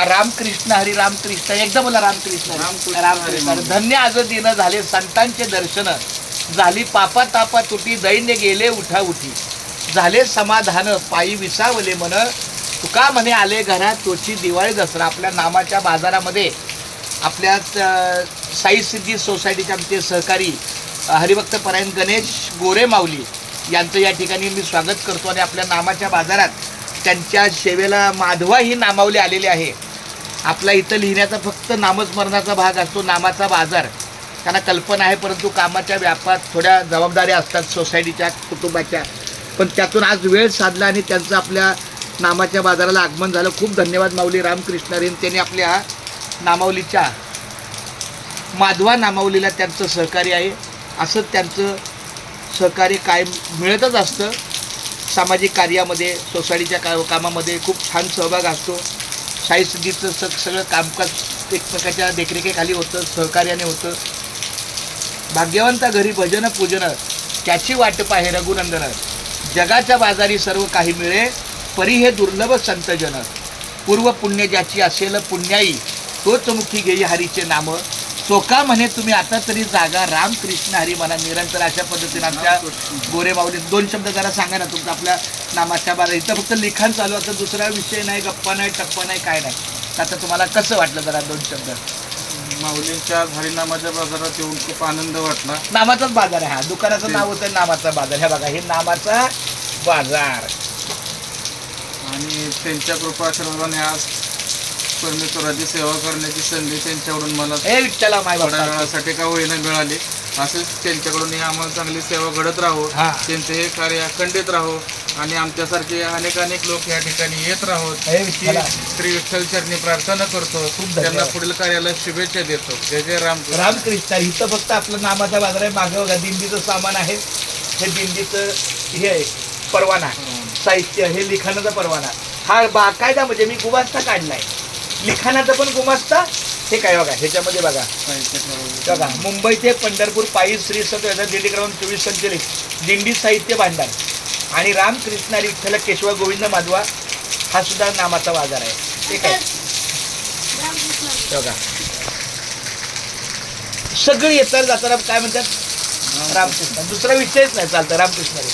रामकृष्ण हरी रामकृष्ण एकदा बोला रामकृष्ण रामकृष्ण रामकृष्ण हरी. धन्य आज दिन झाले संतांचे दर्शन झाली पापा तापा तुटी दैन्य गेले उठा उठी झाले समाधान पायी विसावले मन तुका म्हणे आले घरात तोची दिवाळी दसरा. आपल्या नामाच्या बाजारामध्ये आपल्या साई सिद्धी सोसायटीचे आमचे सहकारी हरिभक्त परायण गणेश गोरे माऊली यांचं या ठिकाणी मी स्वागत करतो आणि आपल्या नामाच्या बाजारात त्यांच्या सेवेला माधवा ही नामावली आलेली आहे. आपला इथं लिहिण्याचा फक्त नामस्मरणाचा भाग असतो नामाचा बाजार. त्यांना कल्पना आहे परंतु कामाच्या व्यापात थोड्या जबाबदाऱ्या असतात सोसायटीच्या कुटुंबाच्या, पण त्यातून आज वेळ साधला आणि त्यांचं आपल्या नामाच्या बाजाराला आगमन झालं. खूप धन्यवाद माऊली रामकृष्ण हरी. त्यांनी आपल्या नामावलीच्या माधवा नामावलीला त्यांचं सहकार्य आहे. असंच त्यांचं सहकार्य कायम मिळतच असतं. सामाजिक कार्यामध्ये सोसायटीच्या कामामध्ये खूप छान सहभाग असतो. साई सिद्धीचं सगळं कामकाज एकमेकाच्या देखरेखीखाली होतं, सहकार्याने होतं. भाग्यवंता घरी भजन पूजन त्याची वाट पाहे रघुनंदन जगाच्या बाजारी सर्व काही मिळे परी हे दुर्लभ संतजन पूर्व पुण्य ज्याची असेल पुण्याई तोच मुखी घेई हरीचे नाम चोका म्हणे तुम्ही आता तरी जागा रामकृष्ण हरी म्हणा निरंतर. अशा पद्धतीने आमच्या गोरे माऊली. 2 शब्द जरा सांगा ना तुमचं आपल्या नामाच्या बाजार. इथं फक्त लिखाण चालू असतं, दुसरा विषय नाही, गप्पा नाही, टप्पा नाही, काय नाही. आता तुम्हाला कसं वाटलं जरा 2 शब्द. माऊलींच्या हरिनामाच्या बाजारात येऊन खूप आनंद वाटला. नामाचाच बाजार आहे हा. दुकानाचं नाव होतं नामाचा बाजार. हे बघा हे नामाचा बाजार. आणि त्यांच्या कृपा आशीर्वादाने आज परमेश्वराची सेवा करण्याची संधी त्यांच्याकडून मला हे विठ्ठला माय थोड्या बाबा. वेळासाठी का होईना मिळाली. असंच त्यांच्याकडून आम्हाला चांगली सेवा घडत राहो, हा. त्यांचे हे कार्य अखंडित राहो आणि आमच्यासारखे अनेक लोक या ठिकाणी येत राहोत. हे विठ्ठला. श्री विठ्ठल चरणी प्रार्थना करतो. धन्यवाद. त्यांना पुढील कार्याला शुभेच्छा देतो. जय जय रामकृष्ण. रामकृष्ण. इथं फक्त आपलं नामाचा बाजार आहे. मागं बघा दिंडीचं सामान आहे. हे दिंडीचं हे आहे परवाना साहित्य, हे लिखाणाचा परवाना. हा बाकायदा म्हणजे मी गुमास्ता काढलाय लिखाणाचा पण गुमास्ता. हे काय बघा ह्याच्यामध्ये बघा बघा मुंबई ते पंढरपूर पायी श्री संत दिंडी क्रमांक 24 संचलित दिंडी साहित्य भांडार आणि रामकृष्ण हरी विठ्ठल केशव गोविंद माधवा हा सुद्धा नामाचा बाजार आहे. ठीक आहे बघा सगळे येतात जाताना काय म्हणतात रामकृष्ण. दुसरा विषयच नाही चालतं रामकृष्ण हरी.